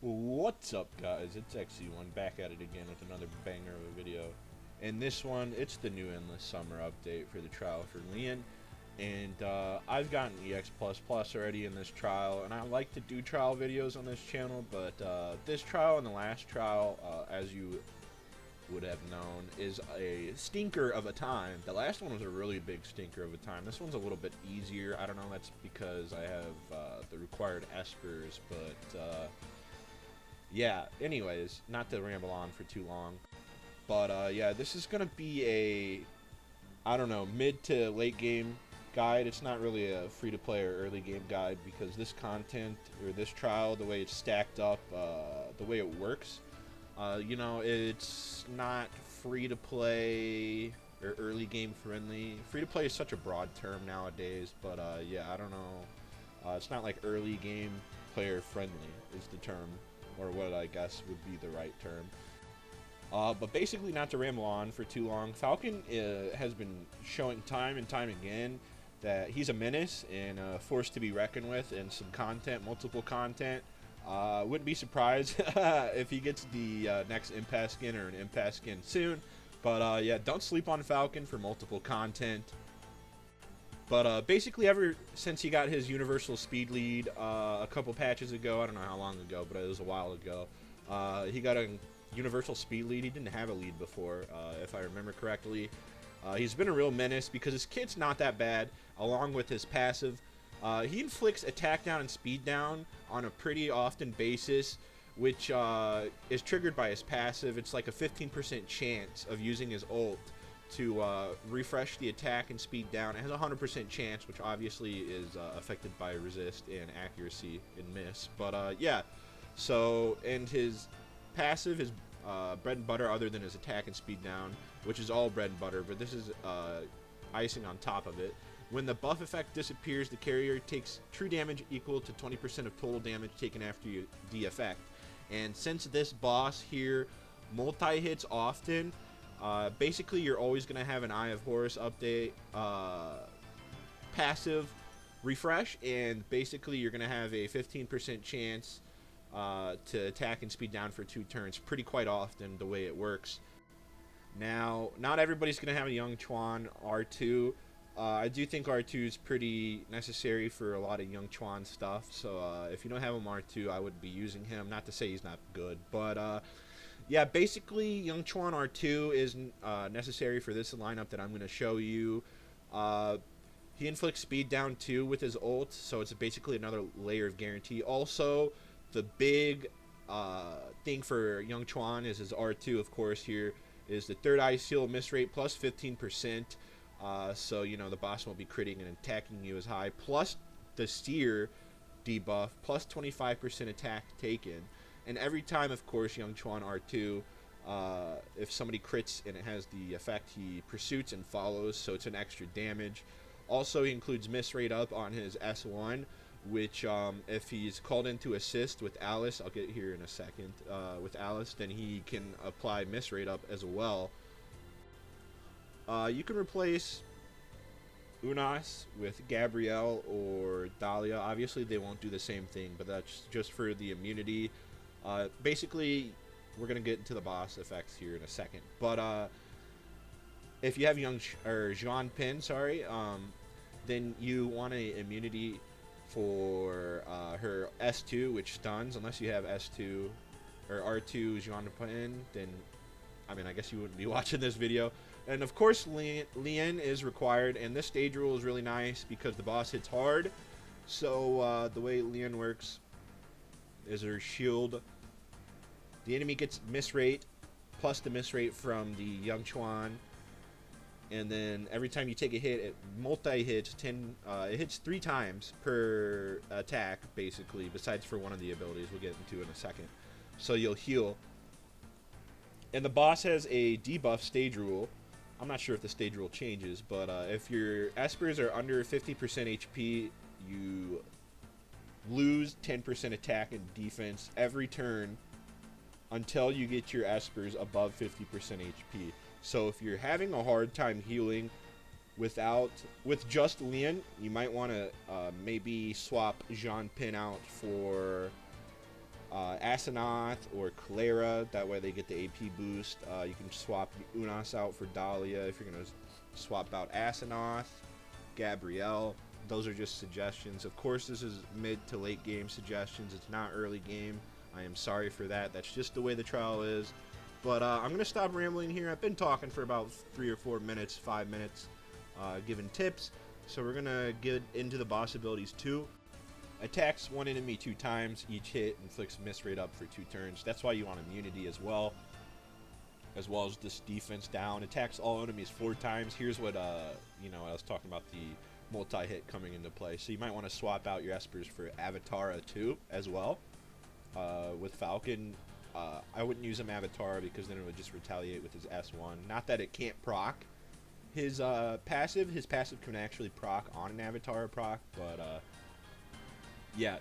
What's up, guys? It's XE1 back at it again with another banger of a video. And this one, it's the new Endless Summer update for the trial for Lian. And I've gotten EX++ already in this trial, and I like to do trial videos on this channel, but this trial and the last trial, as you would have known, is a stinker of a time. The last one was a really big stinker of a time. This one's a little bit easier. I don't know, that's because I have the required espers, but yeah, anyways, not to ramble on for too long, but yeah, this is gonna be a, I don't know, mid to late game guide. It's not really a free-to-play or early game guide because this content, or this trial, the way it's stacked up, the way it works, you know, it's not free-to-play or early game friendly. Free-to-play is such a broad term nowadays, but yeah, I don't know. It's not like early game player friendly is the term, or what I guess would be the right term. But basically, not to ramble on for too long, Falcon has been showing time and time again that he's a menace and a force to be reckoned with in some content, multiple content. Wouldn't be surprised if he gets the next impasse skin or an impasse skin soon. But yeah, don't sleep on Falcon for multiple content. But basically, ever since he got his universal speed lead a couple patches ago, I don't know how long ago, but it was a while ago, he got a universal speed lead. He didn't have a lead before, if I remember correctly. He's been a real menace because his kit's not that bad, along with his passive. He inflicts attack down and speed down on a pretty often basis, which is triggered by his passive. It's like a 15% chance of using his ult to refresh the attack and speed down. It has a 100% chance, which obviously is affected by resist and accuracy and miss. But yeah, so, and his passive is bread and butter other than his attack and speed down, which is all bread and butter, but this is icing on top of it. When the buff effect disappears, the carrier takes true damage equal to 20% of total damage taken after the effect. And since this boss here multi-hits often, basically you're always going to have an Eye of Horus update passive refresh, and basically you're going to have a 15% chance to attack and speed down for 2 turns pretty quite often, the way it works. Now, not everybody's going to have a Young Chuan R2. I do think R2 is pretty necessary for a lot of Young Chuan stuff, so if you don't have him R2, I would be using him. Not to say he's not good, but yeah, basically Young Chuan R2 is necessary for this lineup that I'm going to show you. He inflicts speed down too with his ult, so it's basically another layer of guarantee. Also, the big thing for Young Chuan is his R2, of course. Here is the third eye seal miss rate plus 15%. So, you know, the boss won't be critting and attacking you as high. Plus the steer debuff, plus 25% attack taken. And every time, of course, Young Chuan R2, if somebody crits and it has the effect, he pursuits and follows, so it's an extra damage. Also, he includes miss rate up on his S1, which if he's called in to assist with Alice, I'll get here in a second, with Alice, then he can apply miss rate up as well. You can replace Unas with Gabrielle or Dahlia. Obviously, they won't do the same thing, but that's just for the immunity. Basically, we're going to get into the boss effects here in a second. But if you have Jean Pin, sorry, then you want a immunity for her S2, which stuns. Unless you have S2 or R2 Jean Pin, then I mean, I guess you wouldn't be watching this video. And of course, Lian is required, and this stage rule is really nice because the boss hits hard. So the way Lian works is her shield. The enemy gets miss rate plus the miss rate from the Young Chuan, and then every time you take a hit, it multi-hits. It hits 3 times per attack, basically. Besides for one of the abilities we'll get into in a second. So you'll heal. And the boss has a debuff stage rule. I'm not sure if the stage rule changes, but if your espers are under 50% HP, you lose 10% attack and defense every turn until you get your espers above 50% HP. So if you're having a hard time healing with just Lian, you might want to maybe swap Jean Pin out for Asenath or Clara. That way they get the AP boost. You can swap Unas out for Dahlia if you're going to swap out Asenath, Gabrielle. Those are just suggestions. Of course, this is mid to late game suggestions. It's not early game. I am sorry for that. That's just the way the trial is. But I'm going to stop rambling here. I've been talking for about 3 or 4 minutes, 5 minutes, giving tips. So we're going to get into the boss abilities too. Attacks one enemy 2 times. Each hit inflicts miss rate up for 2 turns. That's why you want immunity as well as this defense down. Attacks all enemies 4 times. Here's what, you know, I was talking about the multi-hit coming into play. So you might want to swap out your Espers for Avatara too as well. With Falcon, I wouldn't use him Avatara because then it would just retaliate with his S1. Not that it can't proc his passive. His passive can actually proc on an Avatara proc, but yeah,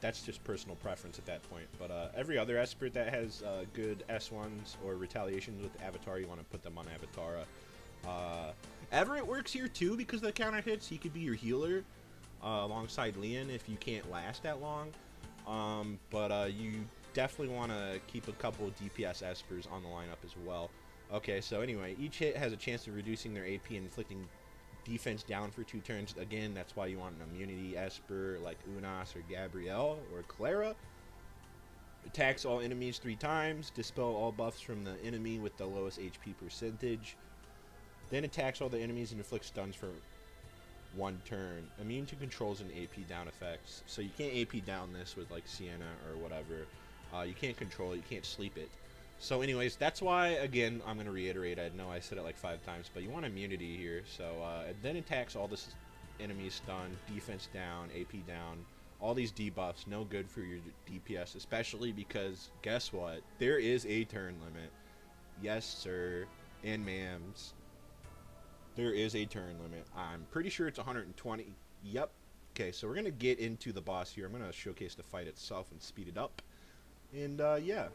that's just personal preference at that point. But every other Esper that has good S1s or retaliations with Avatar, you want to put them on Avatara. Everett works here too because of the counter hits. He could be your healer alongside Lian if you can't last that long. But you definitely want to keep a couple of DPS Espers on the lineup as well. Okay, so anyway, each hit has a chance of reducing their AP and inflicting defense down for 2 turns. Again, that's why you want an immunity Esper like Unas or Gabrielle or Clara. Attacks all enemies 3 times. Dispel all buffs from the enemy with the lowest HP percentage. Then attacks all the enemies and inflicts stuns for 1 turn. Immune to controls and AP down effects. So you can't AP down this with like Sienna or whatever. You can't control it. You can't sleep it. So anyways, that's why, again, I'm going to reiterate. I know I said it like 5 times, but you want immunity here. So then attacks all this enemies stun, defense down, AP down. All these debuffs, no good for your DPS, especially because, guess what? There is a turn limit. Yes, sir, and ma'ams. There is a turn limit. I'm pretty sure it's 120. Yep. Okay, so we're going to get into the boss here. I'm going to showcase the fight itself and speed it up. And, yeah.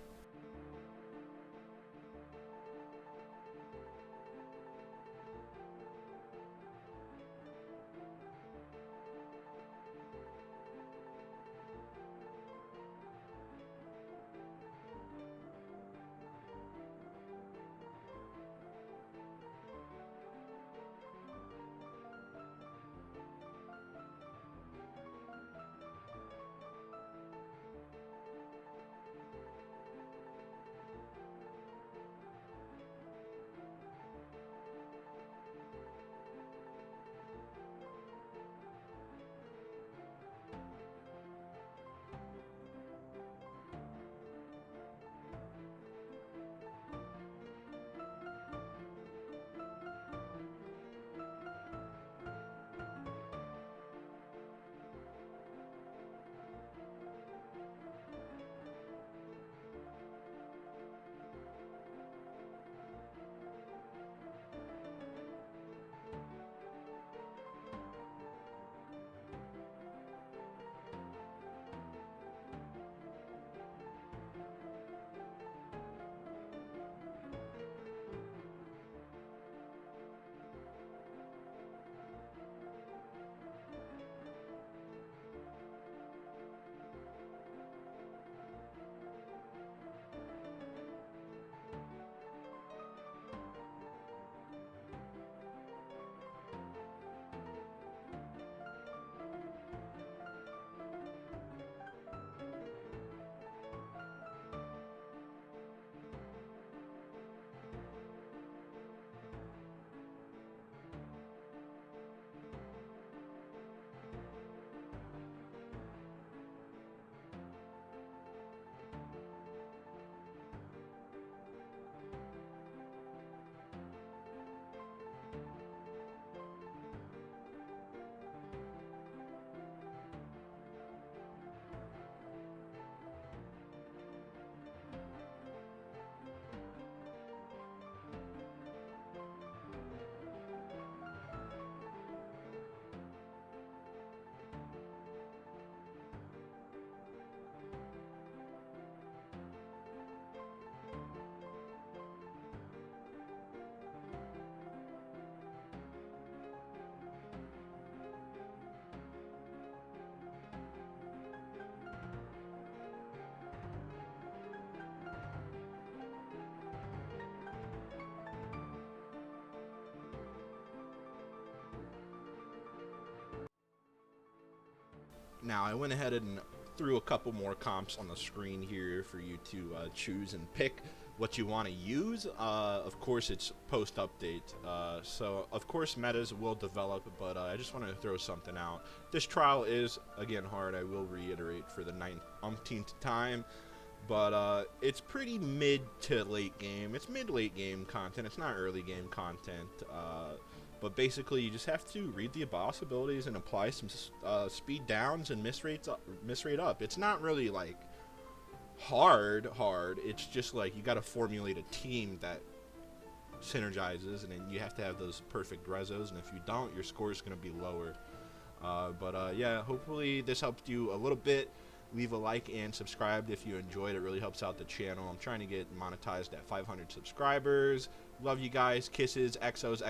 Now, I went ahead and threw a couple more comps on the screen here for you to choose and pick what you want to use. Of course, it's post-update, so of course metas will develop, but I just want to throw something out. This trial is, again, hard, I will reiterate for the 9th time, but it's pretty mid to late game. It's mid-late game content, it's not early game content, but basically you just have to read the boss abilities and apply some speed downs and miss rate up. It's not really like hard, it's just like you got to formulate a team that synergizes, and then you have to have those perfect rezos, and if you don't, your score is going to be lower. But yeah, hopefully this helped you a little bit. Leave a like and subscribe if you enjoyed. It really helps out the channel. I'm trying to get monetized at 500 subscribers. Love you guys. Kisses. XOs.